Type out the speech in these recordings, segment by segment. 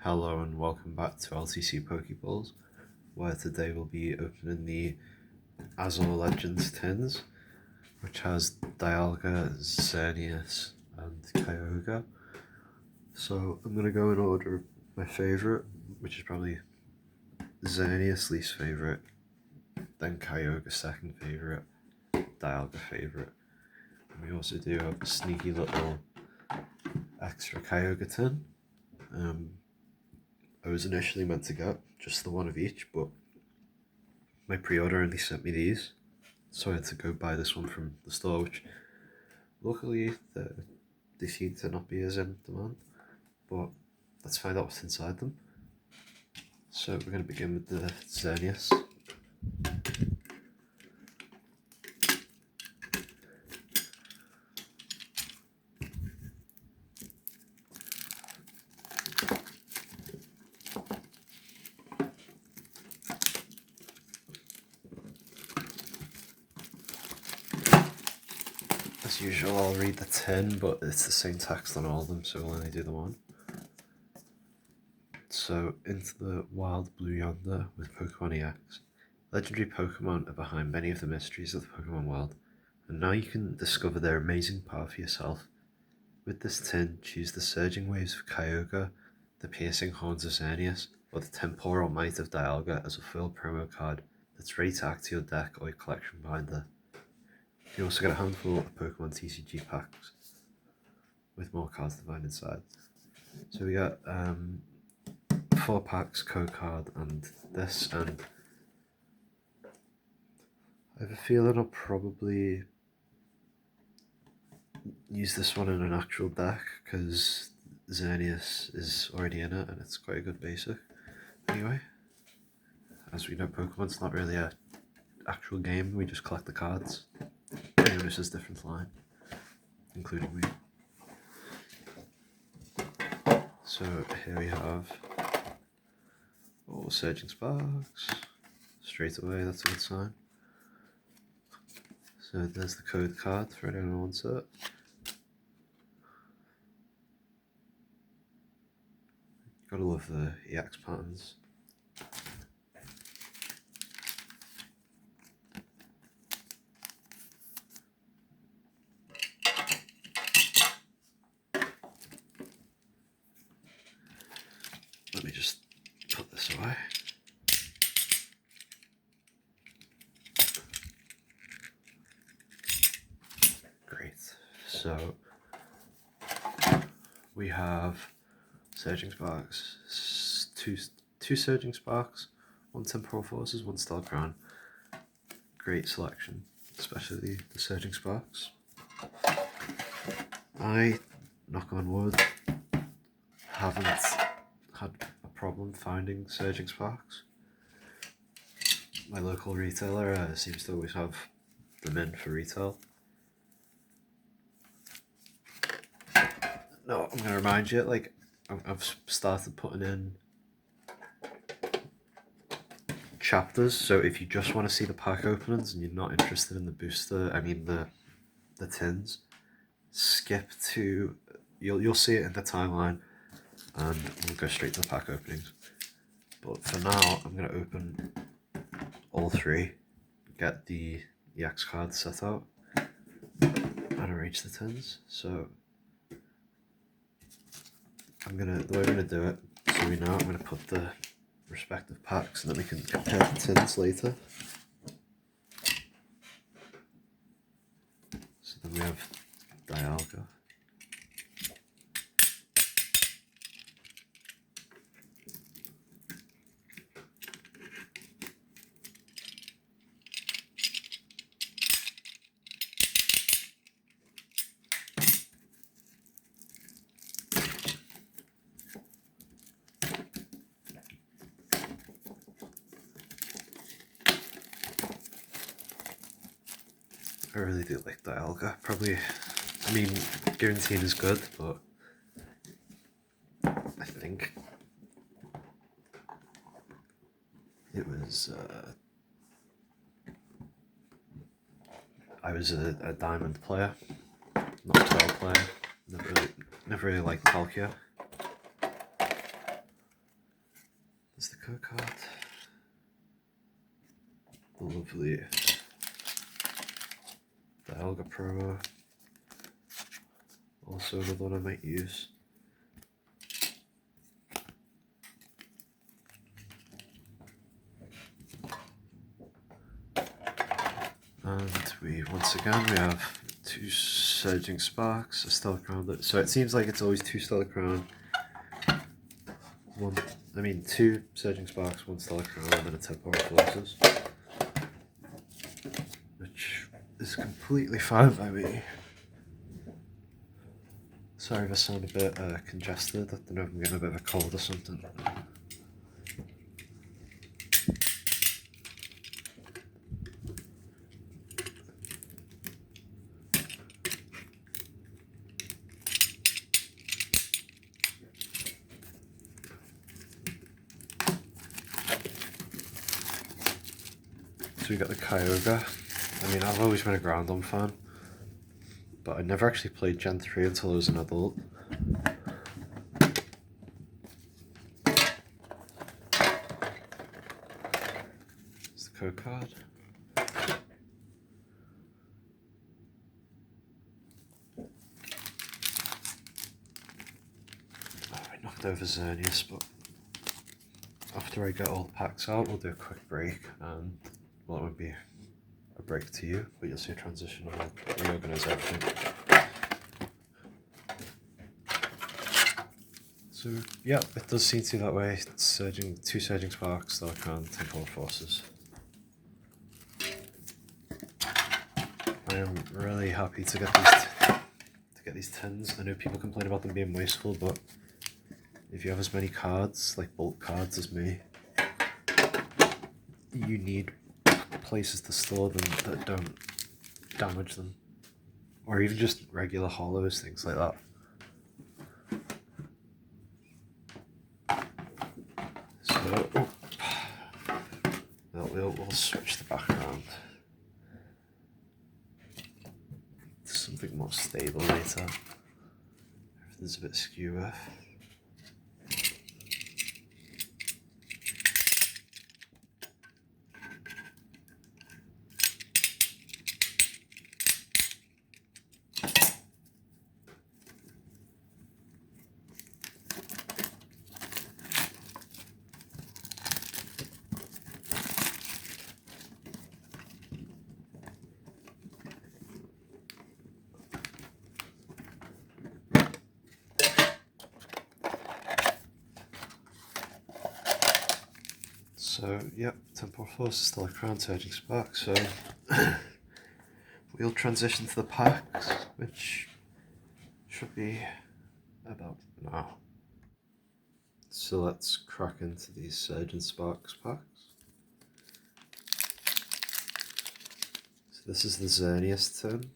Hello and welcome back to LTC Pokeballs, where today we'll be opening the Azure Legends tins, which has Dialga, Xerneas and Kyogre. So I'm going to go in order of my favourite, which is probably Xerneas least favourite, then Kyogre second favourite, Dialga favourite. And we also do have a sneaky little extra Kyogre tin. I was initially meant to get just the one of each, but my pre-order only sent me these, so I had to go buy this one from the store, which luckily they seem to not be as in demand, but let's find out what's inside them. So we're going to begin with the Xerneas. As usual, I'll read the tin, but it's the same text on all of them, so we'll only do the one. So, into the wild blue yonder with Pokemon EX. Legendary Pokemon are behind many of the mysteries of the Pokemon world, and now you can discover their amazing power for yourself. With this tin, choose the Surging Waves of Kyogre, the Piercing Horns of Xerneas, or the Temporal Might of Dialga as a foil promo card that's ready to add to your deck or your collection binder. You also get a handful of Pokemon TCG packs with more cards to find inside. So we got 4 packs, code card, and this, and I have a feeling I'll probably use this one in an actual deck because Xerneas is already in it and it's quite a good basic. Anyway, as we know, Pokemon's not really an actual game, we just collect the cards. Anyone who says different line, including me. So here we have Surging Sparks. Straight away, that's a good sign. So there's the code card for anyone who wants it. Gotta love the EX patterns. Let me just put this away. Great. So we have Surging Sparks, two Surging Sparks, 1 Temporal Forces, 1 Stealth Crown. Great selection, especially the Surging Sparks. I, knock on wood, haven't had a problem finding Surging Sparks. My local retailer seems to always have them in for retail. No, I'm gonna remind you, like, I've started putting in chapters, so if you just want to see the pack openings and you're not interested in the booster, the tins, skip to, you'll see it in the timeline, and we'll go straight to the pack openings. But for now, I'm going to open all 3, get the EX cards set out, and arrange the tins. So the way I'm going to do it, so we know, I'm going to put the respective packs and then we can compare the tins later. So then we have Dialga. I really do like Dialga. Probably, I mean, Guaranteed is good, but I think it was, I was a Diamond player, not a 12 player. Never really liked Palkia. There's the code card. The lovely Dialga promo. Also another one I might use. And once again we have 2 Surging Sparks, a Stellar Crown. So it seems like it's always 2 Stellar Crown, 2 Surging Sparks, 1 Stellar Crown, and then a Temporal Forces. Which is completely fine by me. Sorry if I sound a bit congested, I don't know if I'm getting a bit of a cold or something. So we got the Kyogre. I mean, I've always been a Groundon fan, but I never actually played Gen 3 until I was an adult. It's the code card. I knocked over Xerneas, but after I get all the packs out, we'll do a quick break, and well, it won't be a break to you, but you'll see a transition and I'll reorganise everything. So yeah, it does seem to be that way. It's 2 Surging Sparks, Stellar Crown, Temporal Forces. I am really happy to get these tins. I know people complain about them being wasteful, but if you have as many cards, like bulk cards as me, you need places to store them that don't damage them. Or even just regular hollows, things like that. So, we'll switch the back around. Something more stable later. Everything's a bit skew. So, yep, Temporal Force is still a Crown Surging Spark, so we'll transition to the packs, which should be about now. So let's crack into these Surging Sparks packs. So this is the Xerneas tin.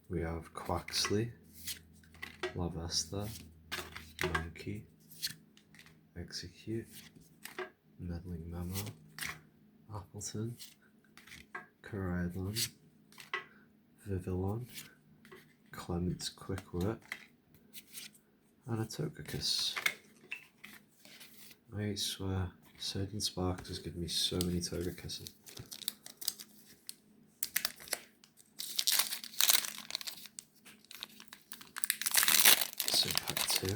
We have Quaxley, Lavesta, Monkey, Execute, Meddling Memo, Appleton, Coridon, Vivillon, Clement's Quick Wit, and a Togekiss. I swear, Surging Sparks has given me so many Togekisses. So pack 2.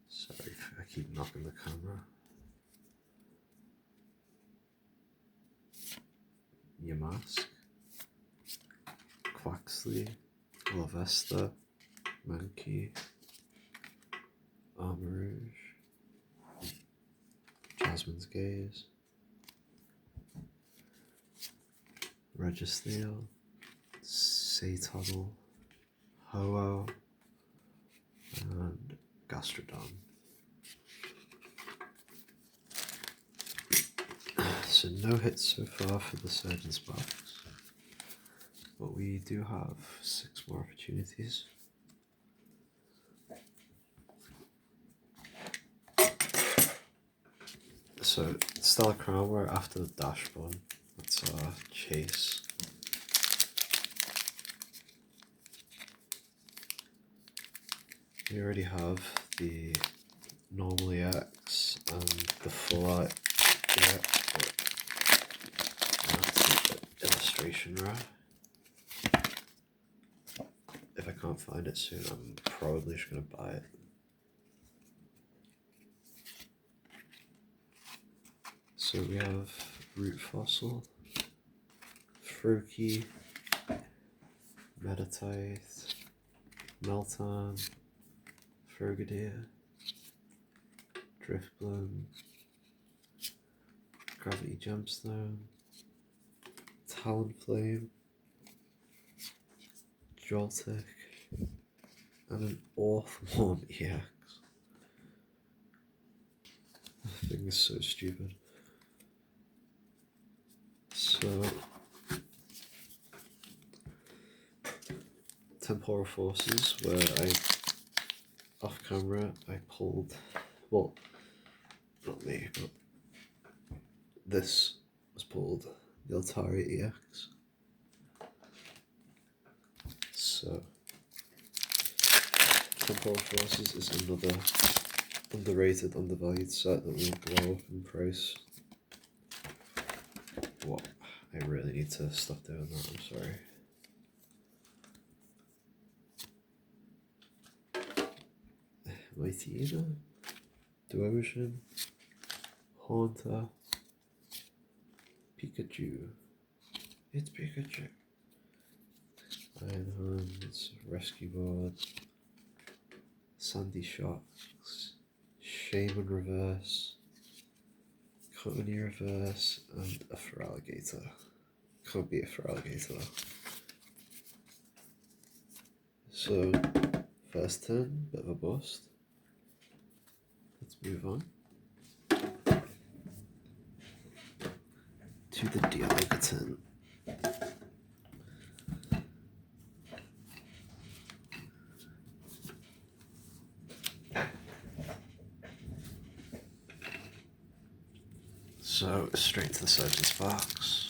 Sorry if I keep knocking the camera. Yamask, Quaxley, Lavesta, Monkey, Armourouge, Jasmine's Gaze, Registeel, Satodle, Ho-Oh, and Gastrodon. So no hits so far for the Surging Sparks. but we do have 6 more opportunities. So, Stellar Crown, we're after the dash bun. That's our chase. We already have the normal EX and the full art EX, but that's the illustration rare. If I can't find it soon, I'm probably just going to buy it. So we have Root Fossil, Froakie, Meditite, Meltan, Frogadier, Driftbloom, Gravity Gemstone, Talonflame, Joltik, and an awful one EX. That thing is so stupid. So, Temporal Forces, where off camera, I pulled, well, not me, but this was pulled, the Altari EX. So, Temporal Forces is another underrated, undervalued set that will blow up in price. What? I really need to stop doing that, I'm sorry. Mightyena, Duocean, Haunter, Pikachu. It's Pikachu. Iron Hands, Rescue Board, Sandy Shocks, Shaman Reverse, Cottony Reverse, and a Feraligatr. Can't be a Feraligatr. So, first turn, bit of a bust. Let's move on to the Dialga turn. So, straight to the Surgeon's box.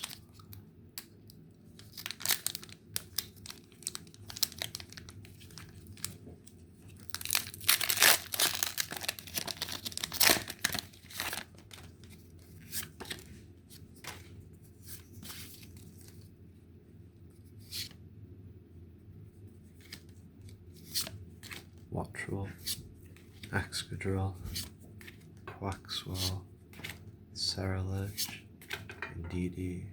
Wattrel, Excadrill, Quaxwell, Cerulege, Indeedee,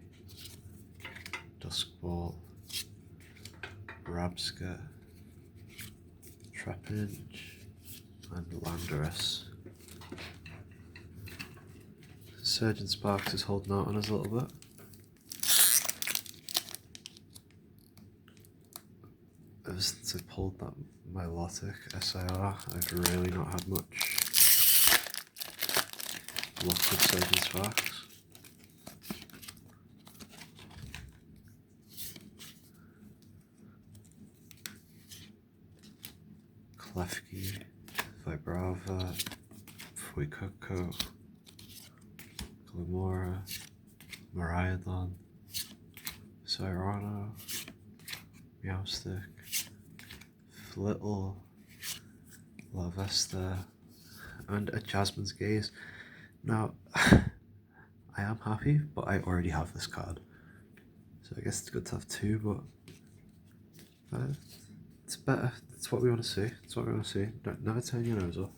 Duskbolt, Rabska, Trapinch, and Landorus. Surgeon Sparks is holding out on us a little bit. Ever since I pulled that Milotic SIR, I've really not had much luck with Surgeon Sparks. Klefki, Vibrava, Fuecoco, Glamora, Miraidon, Cyrano, Meowstic, Flittle, Lavesta, and a Jasmine's Gaze. Now, I am happy, but I already have this card. So I guess it's good to have 2, but it's better. It's what we want to see. It's what we want to see. Don't never turn your nose up.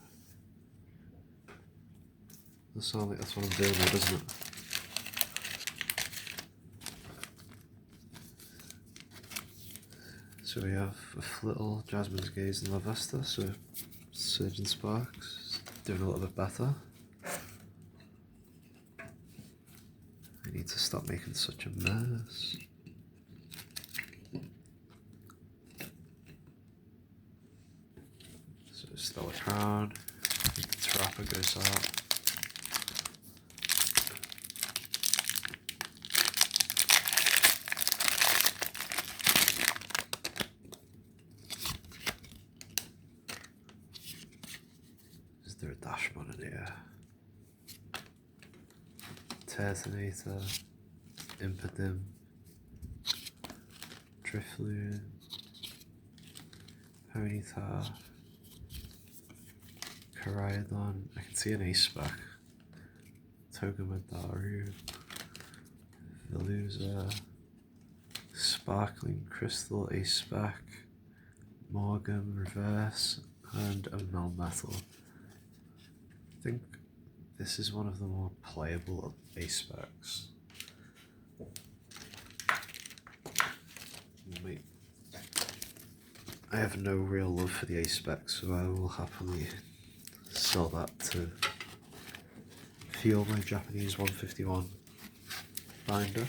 That sounds like that's what I'm doing now, doesn't it? So we have a Flittle, Jasmine's Gaze, and Lavesta. So Surgeon Sparks doing a little bit better. I need to stop making such a mess. So Stellar Crown, the Trapper goes out. yeah. Terminator, Impodim, Drifloon, Ponyta, Caridon. I can see an Ace back. Togomadaru, Veluza, Sparkling Crystal, Ace back, Morgan Reverse, and a Melmetal. I think this is one of the more playable Ace specs. Wait. I have no real love for the Ace specs, so I will happily sell that to fuel my Japanese 151 binder.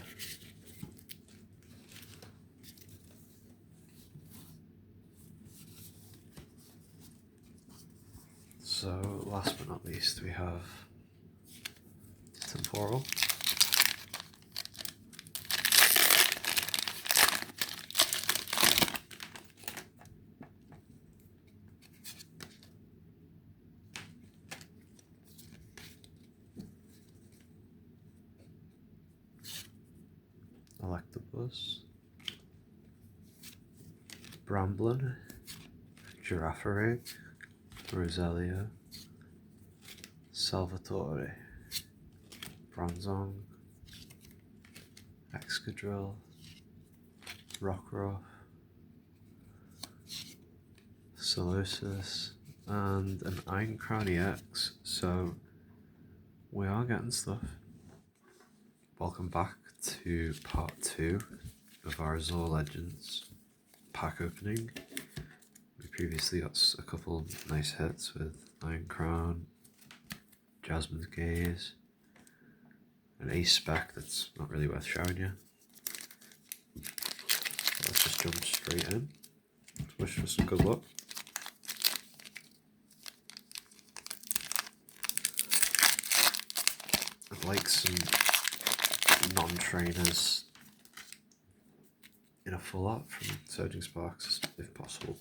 So last but not least we have Temporal. Electabuzz, Bramblin, Girafarig, Roselia, Salvatore, Bronzong, Excadrill, Rockruff, Solosis, and an Iron Crown EX, so we are getting stuff. Welcome back to part 2 of our Azure Legends pack opening. We previously got a couple nice hits with Iron Crown, Jasmine's Gaze, an Ace spec that's not really worth showing you. So let's just jump straight in. Wish for some good luck. I'd like some non-trainers in a full art from Surging Sparks if possible.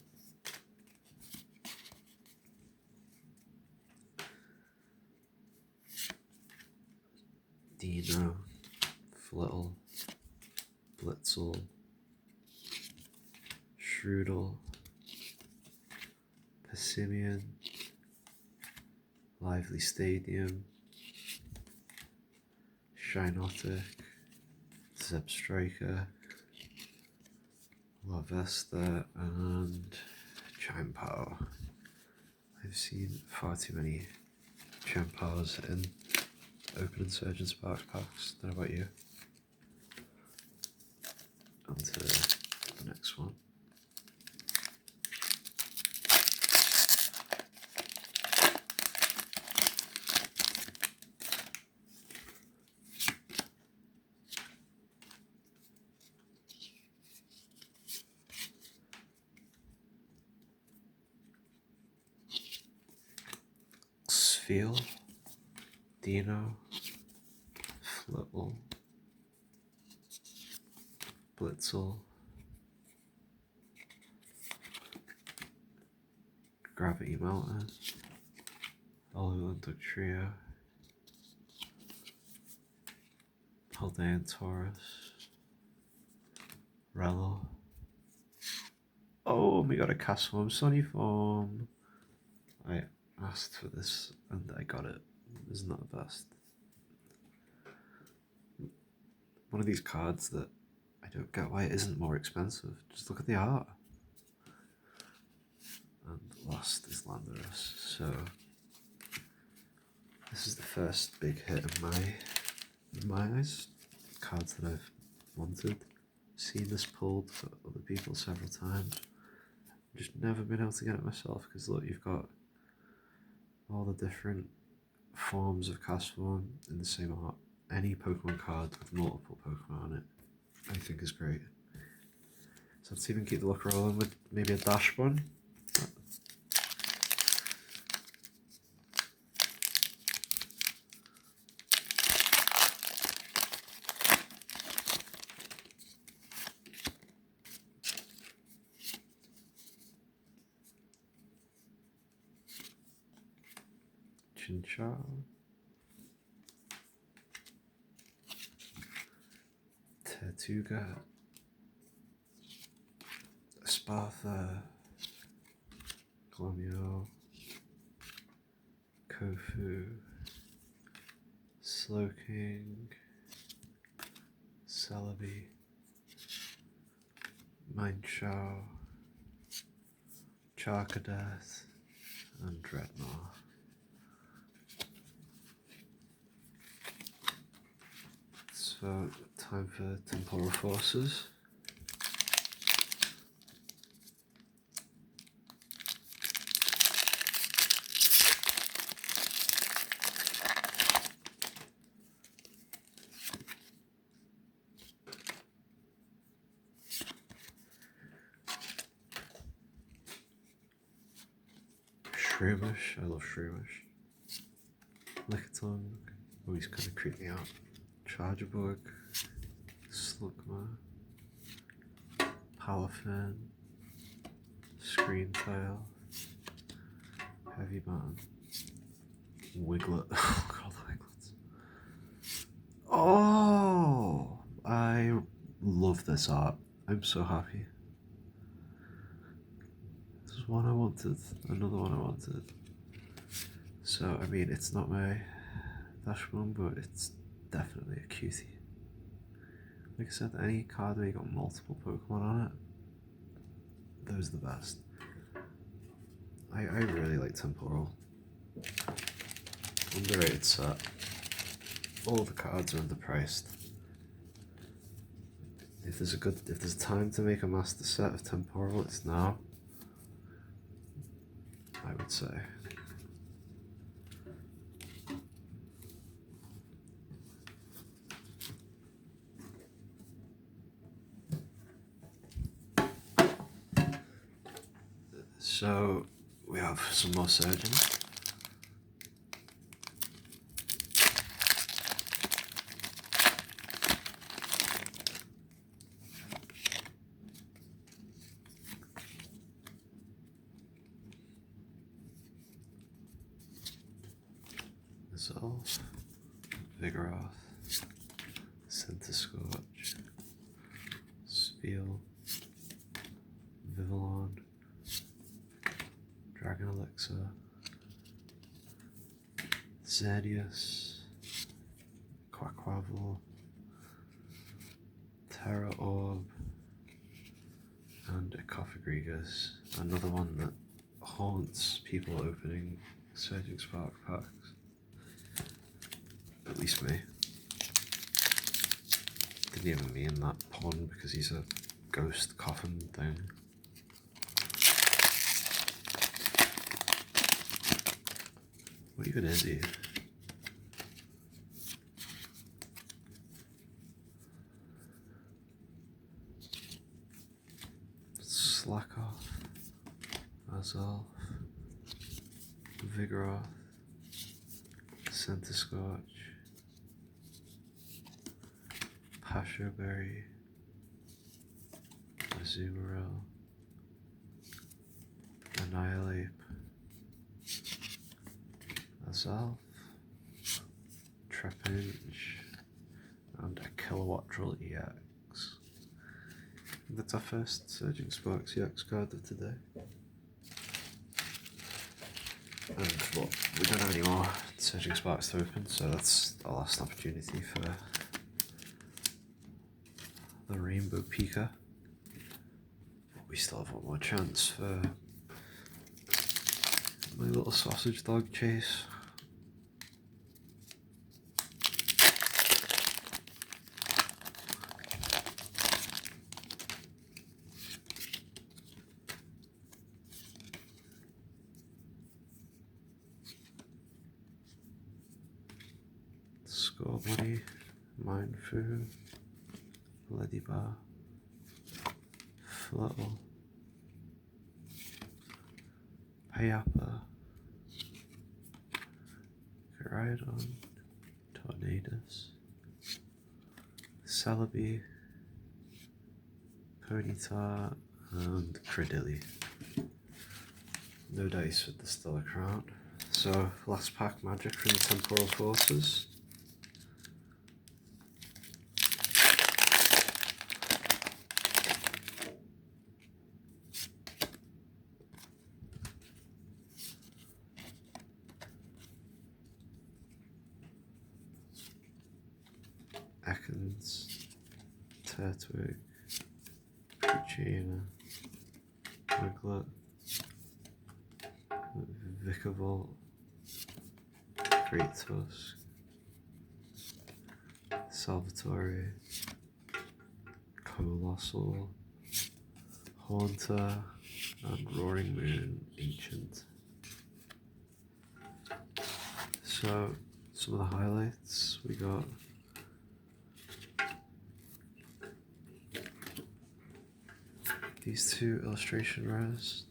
Dino, Flittle, Blitzel, Shroodle, Passimian, Lively Stadium, Shinotic, Zebstrika, Larvesta, and Chimpow. I've seen far too many Chimpows in opening Surgeon Sparks packs. Don't know about you. On to the next one. Feel, Dino, Flipple, Blitzel, Gravity Melter, Olulant Trio, Paldean Taurus, Rello. Oh, we got a Castform Sunny Form. I asked for this and I got it. Isn't that the best? One of these cards that I don't get why it isn't more expensive. Just look at the art. And last is Landorus. So this is the first big hit in my eyes. Cards that I've wanted. Seen this pulled for other people several times. Just never been able to get it myself because look, you've got all the different forms of Castform in the same art. Any Pokemon card with multiple Pokemon on it, I think is great. So let's even keep the luck rolling with maybe a Dash one. Chinchou, Tortuga, Spartha, Glomio, Kofu, Slowking, Celebi, Mineshaw, Charcadeath, and Dreadnought. So, time for Temporal Forces. Shroomish, I love Shroomish. Lickitung, oh he's kind of creeped me out. Chargerbug, Slugma, Palafin, Screamtail, Heavy-Man, Wiglet, oh god, Wiglets. Oh, I love this art, I'm so happy. This is one I wanted, another one I wanted. So, I mean, it's not my dash one, but it's definitely a cutie. Like I said, any card where you got multiple Pokemon on it, those are the best. I really like Temporal. Underrated set. All the cards are underpriced. If there's time to make a master set of Temporal, it's now, I would say. So we have some more surgeons. Resolve, Vigoroth, Centiskorch, Spiel, Vivillon, Dragon Elixir, Xerneas, Quaquaval, Terra Orb, and Ecophagigas, another one that haunts people opening Surging Spark packs. At least me. Didn't even mean that pun because he's a ghost coffin thing. What even is he? Slack off. Azalf. Vigoroth. Centiskorch. Pashoberry. Azumarill. Annihilate. Azalf. Trapinch. And a Kilowattrel EX. That's our first Surging Sparks EX card of today. And well, we don't have any more Surging Sparks to open, so that's our last opportunity for the Rainbow Pika. But we still have one more chance for my little sausage dog chase. Scorbunny, Mindfu, Ladybar, Fluttle, Payappa, Gyraidon, Tornadus, Celebi, Ponyta, and Credilli. No dice with the Stellar Crown. So, last pack magic from the Temporal Forces. Ekans, Turtwig, Regina, Wiglet, Vikavolt, Great Tusk, Salvatore, Colossal, Haunter, and Roaring Moon Ancient. So, some of the highlights we got. These two illustration rares.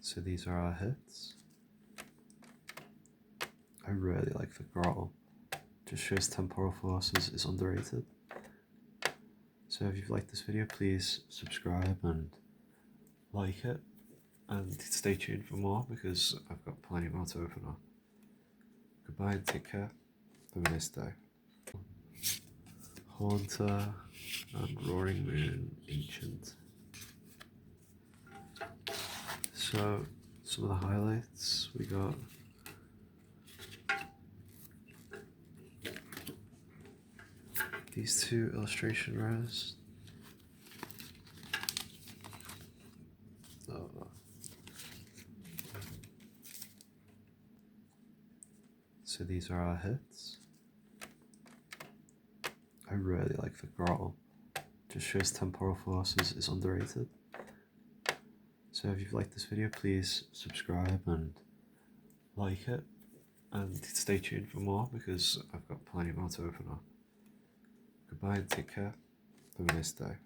So these are our hits. I really like the Grottle. Just shows Temporal Forces is underrated. So if you've liked this video, please subscribe and like it. And stay tuned for more because I've got plenty more to open up. Goodbye and take care. Have a nice day. Haunter and Roaring Moon Ancient. So, some of the highlights we got. These two illustration rares. So these are our hits. I really like the Grottle. Just shows Temporal Forces is underrated. So if you've liked this video, please subscribe and like it. And stay tuned for more because I've got plenty more to open up. Goodbye and take care. Have a nice day.